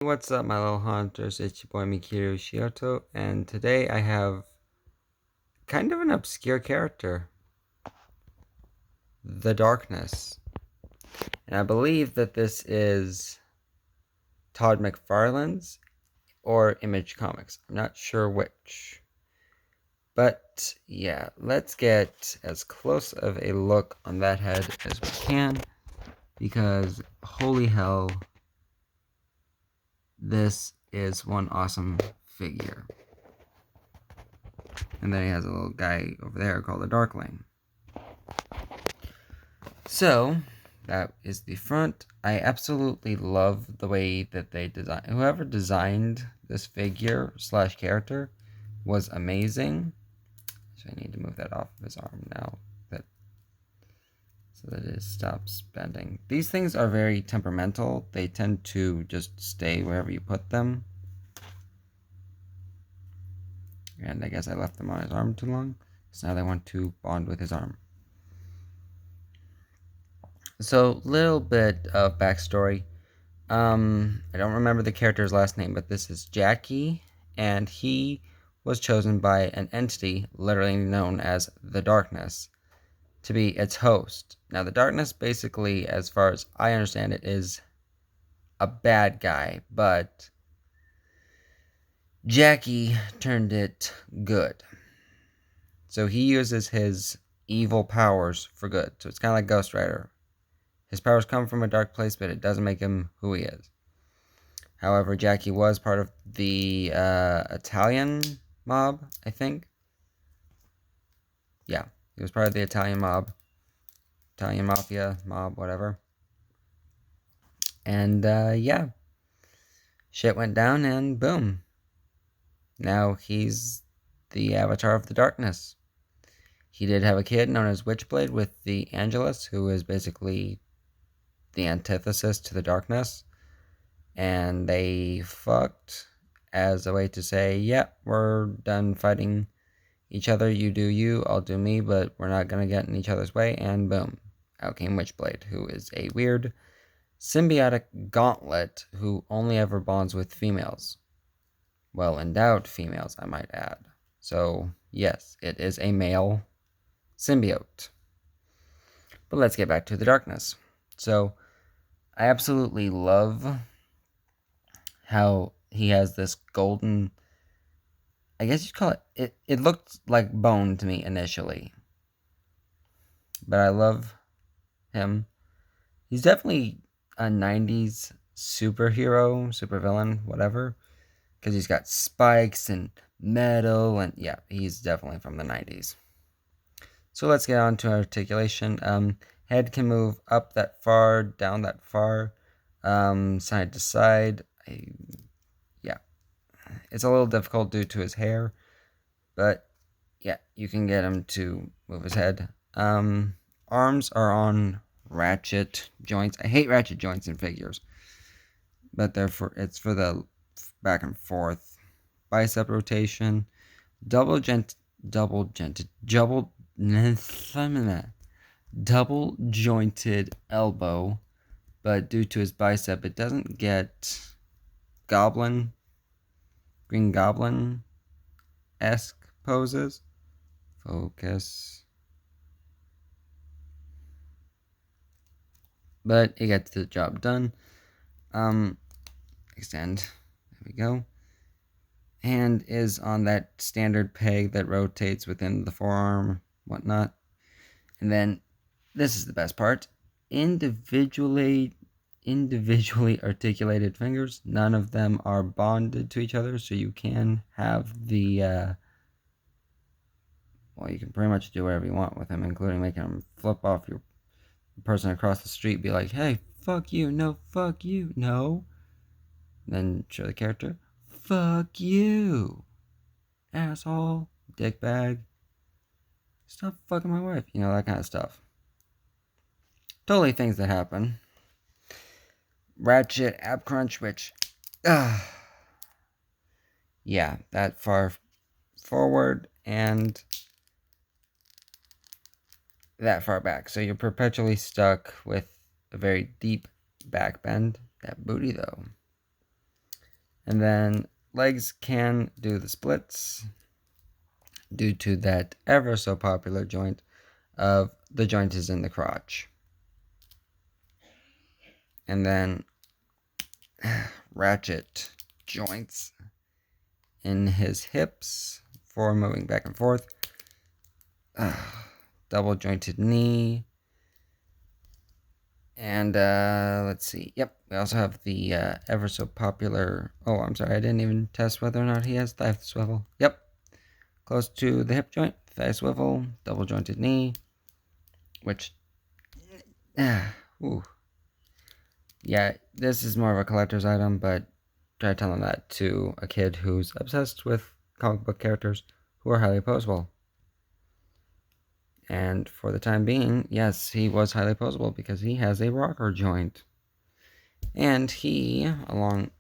What's up, my little hunters? It's your boy Mikiru Shioto, and today I have kind of an obscure character, the Darkness. And I believe that this is Todd McFarlane's or Image Comics. I'm not sure which. But yeah, let's get as close of a look on that head as we can, because holy hell, this is one awesome figure. And then he has a little guy over there called the Darkling. So, that is the front. I absolutely love the way that they designed. Whoever designed this figure slash character was amazing. So I need to move that off of his arm now, so that it stops bending. These things are very temperamental. They tend to just stay wherever you put them. And I guess I left them on his arm too long, so now they want to bond with his arm. So, little bit of backstory. I don't remember the character's last name, but this is Jackie, and he was chosen by an entity literally known as the Darkness to be its host. Now, the Darkness, basically, as far as I understand it, is a bad guy, but Jackie turned it good. So he uses his evil powers for good. So it's kind of like Ghost Rider. His powers come from a dark place, but it doesn't make him who he is. However, Jackie was part of the Italian mob, I think. Yeah, he was part of the Italian mob. Italian mafia, mob, whatever. And yeah, shit went down and boom. Now he's the avatar of the darkness. He did have a kid known as Witchblade with the Angelus, who is basically the antithesis to the darkness. And they fucked as a way to say, yeah, we're done fighting each other. You do you, I'll do me, but we're not going to get in each other's way. And boom, out came Witchblade, who is a weird symbiotic gauntlet who only ever bonds with females. Well endowed females, I might add. So, yes, it is a male symbiote. But let's get back to the darkness. So, I absolutely love how he has this golden, I guess you'd call it looked like bone to me initially. But I love him. He's definitely a 90s superhero, supervillain, whatever. Because he's got spikes and metal, and yeah, he's definitely from the 90s. So let's get on to articulation. Head can move up that far, down that far, side to side. Yeah, it's a little difficult due to his hair, but yeah, you can get him to move his head. Arms are on ratchet joints. I hate ratchet joints in figures, but it's for the back and forth bicep rotation, double jointed elbow, but due to his bicep, it doesn't get Green Goblin-esque poses. Focus. But it gets the job done. Extend. There we go. Hand is on that standard peg that rotates within the forearm, whatnot. And then, this is the best part. Individually articulated fingers. None of them are bonded to each other, so you can have the, well, you can pretty much do whatever you want with him, including making him flip off your person across the street, be like, hey, fuck you, no, fuck you, no. Then show the character, fuck you, asshole, dickbag, stop fucking my wife, you know, that kind of stuff. Totally things that happen. Ratchet Ab Crunch, which, yeah, that far forward and that far back. So you're perpetually stuck with a very deep back bend. That booty, though. And then legs can do the splits due to that ever so popular joint of the joint is in the crotch. And then Ratchet joints in his hips for moving back and forth. Double jointed knee. And let's see. Yep, we also have the ever so popular. Oh, I'm sorry, I didn't even test whether or not he has thigh swivel. Yep, close to the hip joint, thigh swivel, double jointed knee, which, ooh, yeah, this is more of a collector's item, but try telling that to a kid who's obsessed with comic book characters who are highly posable. And for the time being, yes, he was highly posable because he has a rocker joint. And he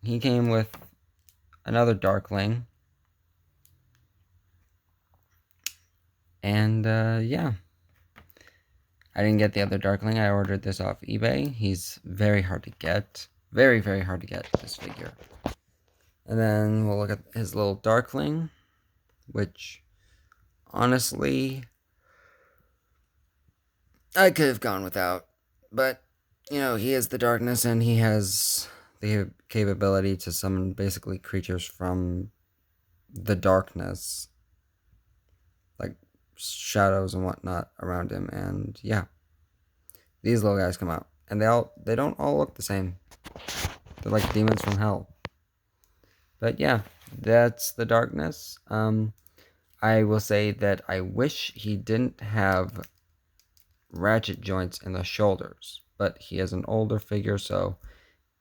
came with another Darkling. And yeah. I didn't get the other Darkling. I ordered this off eBay. He's very hard to get. Very, very hard to get, this figure. And then we'll look at his little Darkling, which, honestly, I could have gone without. But, you know, he is the darkness, and he has the capability to summon basically creatures from the darkness, like shadows and whatnot around him. And yeah, these little guys come out, and they don't all look the same. They're like demons from hell. But yeah, that's the darkness. I will say that I wish he didn't have ratchet joints in the shoulders, but he is an older figure, so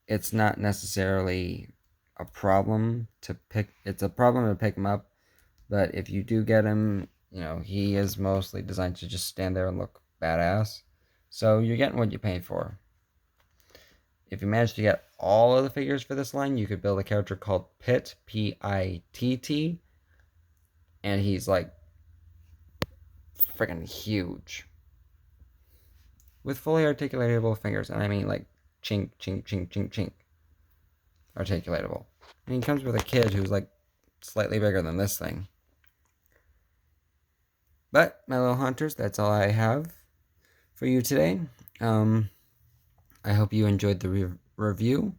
it's not necessarily a problem to pick. It's a problem to pick him up, but if you do get him, you know, he is mostly designed to just stand there and look badass. So you're getting what you pay for. If you manage to get all of the figures for this line, you could build a character called Pitt, Pitt, and he's like freaking huge. With fully articulatable fingers, and I mean like chink, chink, chink, chink, chink. Articulatable. And he comes with a kid who's like slightly bigger than this thing. But, my little hunters, that's all I have for you today. I hope you enjoyed the review.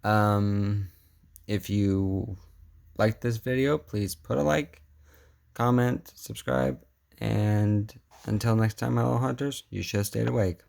If you liked this video, please put a like, comment, subscribe, and until next time, my little hunters, you should have stayed awake.